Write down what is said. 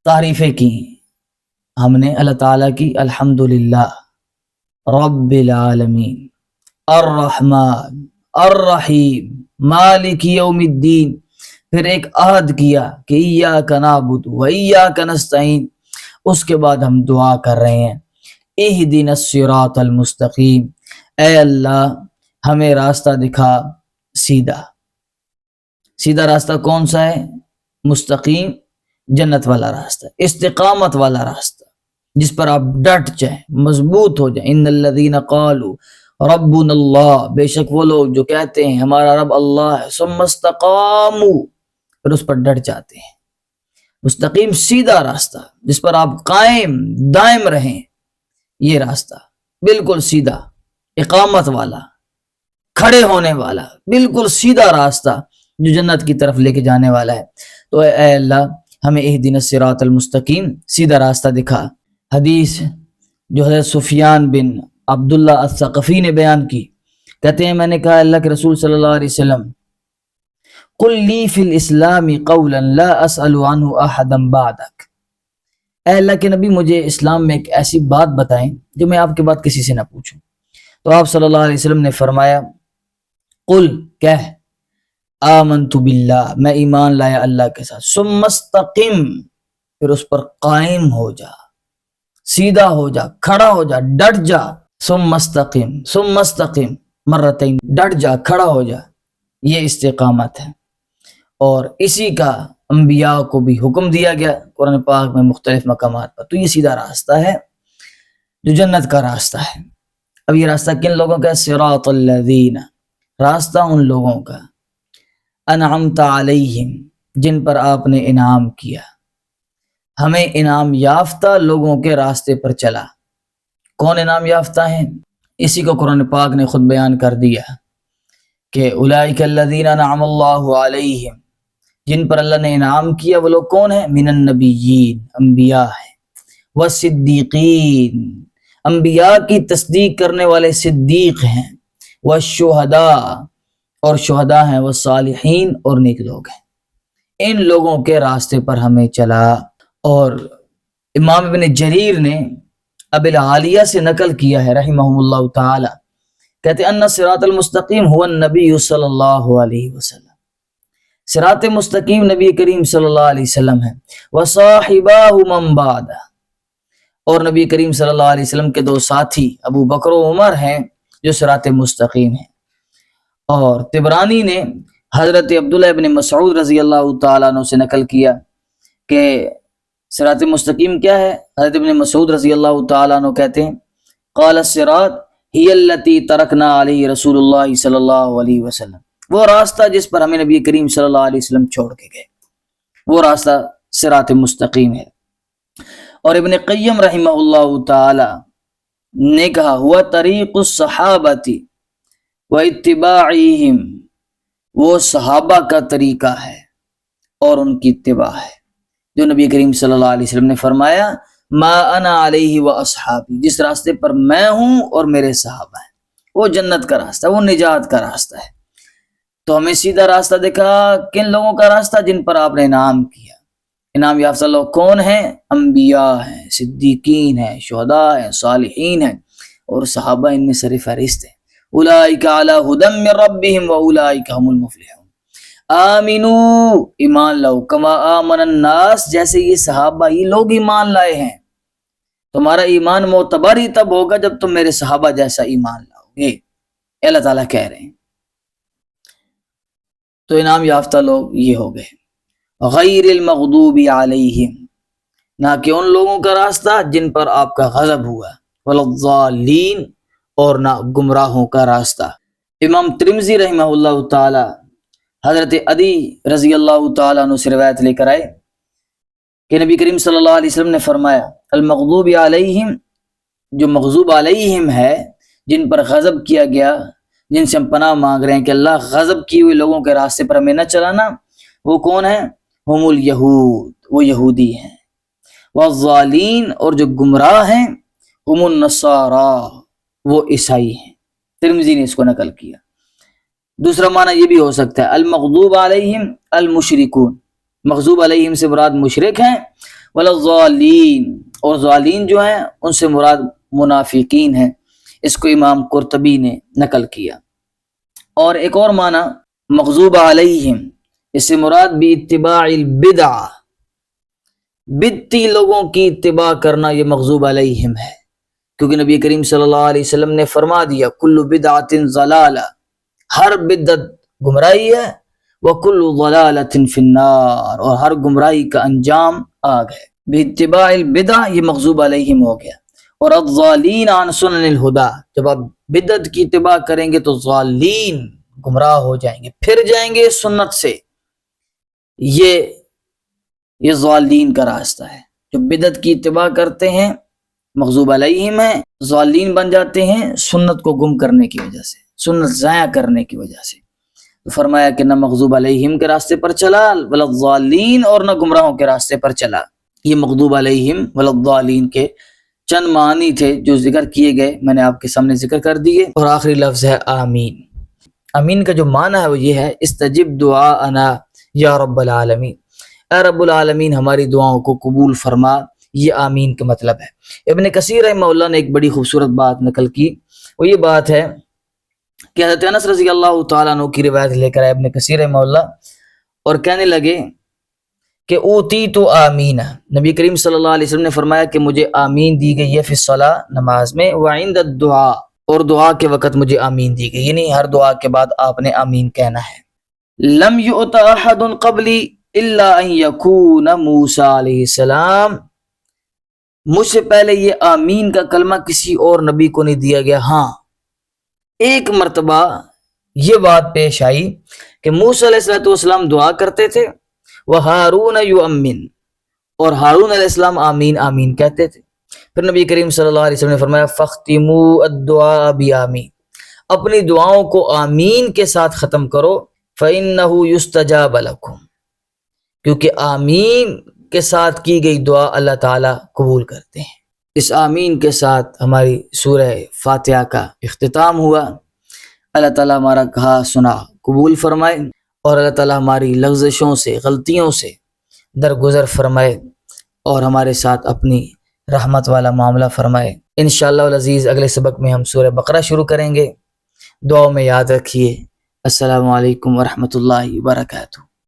تعریفیں کی ہم نے اللہ تعالیٰ کی، الحمدللہ رب العالمین الرحمن الرحیم مالک یوم الدین، پھر ایک عہد کیا کہ ایاک نعبد و ایاک نستعین، اس کے بعد ہم دعا کر رہے ہیں اہدنا الصراط المستقیم، اے اللہ ہمیں راستہ دکھا سیدھا۔ سیدھا راستہ کون سا ہے؟ مستقیم، جنت والا راستہ، استقامت والا راستہ جس پر آپ ڈٹ جائیں، مضبوط ہو جائیں۔ ان الذین قالوا ربنا اللہ، بے شک وہ لوگ جو کہتے ہیں ہمارا رب اللہ ہے، ثم استقاموا، پھر اس پر ڈٹ جاتے ہیں۔ مستقیم سیدھا راستہ جس پر آپ قائم دائم رہیں، یہ راستہ بالکل سیدھا، اقامت والا، کھڑے ہونے والا، بالکل سیدھا راستہ جو جنت کی طرف لے کے جانے والا ہے۔ تو اے اللہ ہمیں اہدنا الصراط المستقیم، سیدھا راستہ دکھا۔ حدیث جو حضرت سفیان بن عبداللہ الثقفی نے بیان کی، کہتے ہیں میں نے کہا اللہ کے رسول صلی اللہ علیہ وسلم قل لی فی الاسلام قولا لا اسأل عنہ احدا بعدک، اے اللہ کے نبی مجھے اسلام میں ایک ایسی بات بتائیں جو میں آپ کے بعد کسی سے نہ پوچھوں۔ تو آپ صلی اللہ علیہ وسلم نے فرمایا قل، کہہ آمنت باللہ، میں ایمان لایا اللہ کے ساتھ، ثم استقم، پھر اس پر قائم ہو جا، سیدھا ہو جا، کھڑا ہو جا، ڈٹ جا، ثم استقم مرتين، ڈٹ جا، کھڑا ہو جا، یہ استقامت ہے۔ اور اسی کا انبیاء کو بھی حکم دیا گیا قرآن پاک میں مختلف مقامات پر۔ تو یہ سیدھا راستہ ہے جو جنت کا راستہ ہے۔ اب یہ راستہ کن لوگوں کا ہے؟ صراط الذین، راستہ ان لوگوں کا انعمت علیہم، جن پر آپ نے انعام کیا۔ ہمیں انعام یافتہ لوگوں کے راستے پر چلا۔ کون انعام یافتہ ہیں؟ اسی کو قرآن پاک نے خود بیان کر دیا کہ اولئک الذین انعم اللہ علیہم، جن پر اللہ نے انعام کیا وہ لوگ کون ہیں؟ من النبیین، انبیاء ہیں، والصدیقین، انبیاء کی تصدیق کرنے والے صدیق ہیں، والشہداء، اور شہداء ہیں، والصالحین، اور نیک لوگ ہیں۔ ان لوگوں کے راستے پر ہمیں چلا۔ اور امام ابن جریر نے ابی العالیہ سے نقل کیا ہے رحمہ اللہ تعالی، کہتے ہیں ان الصراط المستقیم هو النبی صلی اللہ علیہ وسلم، صراط مستقیم نبی کریم صلی اللہ علیہ وسلم ہے، وصاحباہ من بعد، اور نبی کریم صلی اللہ علیہ وسلم کے دو ساتھی ابو بکر و عمر ہیں جو صراط مستقیم ہیں۔ اور طبرانی نے حضرت عبداللہ ابن مسعود رضی اللہ تعالیٰ عنہ سے نقل کیا کہ صراط مستقیم کیا ہے؟ حضرت ابن مسعود رضی اللہ تعالیٰ عنہ کہتے ہیں قال الصراط ہی التی ترکنا علیہ رسول اللہ صلی اللہ علیہ وسلم، وہ راستہ جس پر ہمیں نبی کریم صلی اللہ علیہ وسلم چھوڑ کے گئے، وہ راستہ صراط مستقیم ہے۔ اور ابن قیم رحمہ اللہ تعالی نے کہا ہوا طریق الصحابۃ و اتباعہم، وہ صحابہ کا طریقہ ہے اور ان کی اتباع ہے، جو نبی کریم صلی اللہ علیہ وسلم نے فرمایا ما انا علیہ و اصحابی، جس راستے پر میں ہوں اور میرے صحابہ ہیں، وہ جنت کا راستہ، وہ نجات کا راستہ ہے۔ تو ہمیں سیدھا راستہ دکھا، کن لوگوں کا راستہ؟ جن پر آپ نے انعام کیا۔ انعام یافتہ لوگ کون ہیں؟ انبیاء ہیں، صدیقین ہیں، شہداء ہیں، صالحین ہیں، اور صحابہ ان میں سر فہرست ہیں۔ اولئک علی ھدی من ربہم واولئک هم المفلحون، آمنو، ایمان لاؤ، کما آمن الناس، جیسے یہ صحابہ یہ لوگ ایمان لائے ہیں۔ تمہارا ایمان معتبر ہی تب ہوگا جب تم میرے صحابہ جیسا ایمان لاؤ گے، اللہ تعالیٰ کہہ رہے ہیں۔ تو انعام یافتہ لوگ یہ ہو گئے، غیر المغضوب علیہم، نہ کہ ان لوگوں کا راستہ جن پر آپ کا غضب ہوا، والضالین، اور نہ گمراہوں کا راستہ۔ امام ترمذی رحمہ اللہ تعالی حضرت عدی رضی اللہ تعالیٰ عنہ سے روایت لے کر آئے کہ نبی کریم صلی اللہ علیہ وسلم نے فرمایا المغضوب علیہم، جو مغضوب علیہم ہے، جن پر غضب کیا گیا، جن سے ہم پناہ مانگ رہے ہیں کہ اللہ غضب کیے ہوئے لوگوں کے راستے پر ہمیں نہ چلانا، وہ کون ہیں؟ ہم الیہود، وہ یہودی ہیں، والضالین، اور جو گمراہ ہیں، ہم النصارى، وہ عیسائی ہیں۔ ترمذی نے اس کو نقل کیا۔ دوسرا معنی یہ بھی ہو سکتا ہے المغضوب علیہم المشرکون، مغضوب علیہم سے مراد مشرک ہیں، والضالین، اور ضالین جو ہیں ان سے مراد منافقین ہیں۔ اس کو امام قرطبی نے نقل کیا۔ اور ایک اور معنی مغضوب علیہم، اس سے مراد بھی اتباع البدع، بدتی لوگوں کی اتباع کرنا یہ مغضوب علیہم ہے، کیونکہ نبی کریم صلی اللہ علیہ وسلم نے فرما دیا کل بدعت ضلالہ، ہر بدعت گمراہی ہے، وکل ضلالۃ فی النار، اور ہر گمراہی کا انجام آگ ہے۔ باتباع البدع یہ مغضوب علیہم ہو گیا۔ اور الضالین عن سنن الہدی، جب آپ بدعت کی اتباع کریں گے تو ضالین گمراہ ہو جائیں گے، پھر جائیں گے سنت سے، یہ ضالین کا راستہ ہے۔ جو بدعت کی اتباع کرتے ہیں مغضوب علیہم ہیں، ضالین بن جاتے ہیں سنت کو گم کرنے کی وجہ سے، سنت ضائع کرنے کی وجہ سے۔ تو فرمایا کہ نہ مغضوب علیہم کے راستے پر چلا ولا الضالین، اور نہ گمراہوں کے راستے پر چلا۔ یہ مغضوب علیہم ولا الضالین کے چند معنی تھے جو ذکر کیے گئے، میں نے آپ کے سامنے ذکر کر دیے۔ اور آخری لفظ ہے آمین۔ آمین کا جو معنی ہے وہ یہ ہے استجب دعاءنا یا رب العالمین، اے رب العالمین ہماری دعاؤں کو قبول فرما، یہ آمین کا مطلب ہے۔ ابن کثیر رحمہ اللہ نے ایک بڑی خوبصورت بات نقل کی، وہ یہ بات ہے کہ حضرت انس رضی اللہ تعالیٰ عنہ کی روایت لے کر آئے ابن کثیر رحمہ اللہ، اور کہنے لگے کہ اوتی تو آمین، نبی کریم صلی اللہ علیہ وسلم نے فرمایا کہ مجھے آمین دی گئی ہے فی الصلاۃ، نماز میں، وعند الدعاء، اور دعا کے وقت مجھے آمین دی گئی، یعنی ہر دعا کے بعد آپ نے آمین کہنا ہے۔ لم یؤت احد قبلی الا ان یکون موسیٰ علیہ السلام، مجھ سے پہلے یہ آمین کا کلمہ کسی اور نبی کو نہیں دیا گیا، ہاں ایک مرتبہ یہ بات پیش آئی کہ موسیٰ علیہ السلام دعا کرتے تھے، وہارون یؤمن، اور ہارون علیہ السلام آمین آمین کہتے تھے۔ پھر نبی کریم صلی اللہ علیہ وسلم نے فرمایا فاختموا الدعاء بآمین، اپنی دعاؤں کو آمین کے ساتھ ختم کرو، فإنہ یستجاب لکم، کیونکہ آمین کے ساتھ کی گئی دعا اللہ تعالیٰ قبول کرتے ہیں۔ اس آمین کے ساتھ ہماری سورہ فاتحہ کا اختتام ہوا۔ اللہ تعالیٰ ہمارا کہا سنا قبول فرمائے، اور اللہ تعالیٰ ہماری لغزشوں سے غلطیوں سے درگزر فرمائے، اور ہمارے ساتھ اپنی رحمت والا معاملہ فرمائے۔ انشاءاللہ العزیز اگلے سبق میں ہم سورہ بقرہ شروع کریں گے۔ دعاؤں میں یاد رکھیے۔ السلام علیکم ورحمۃ اللہ وبرکاتہ۔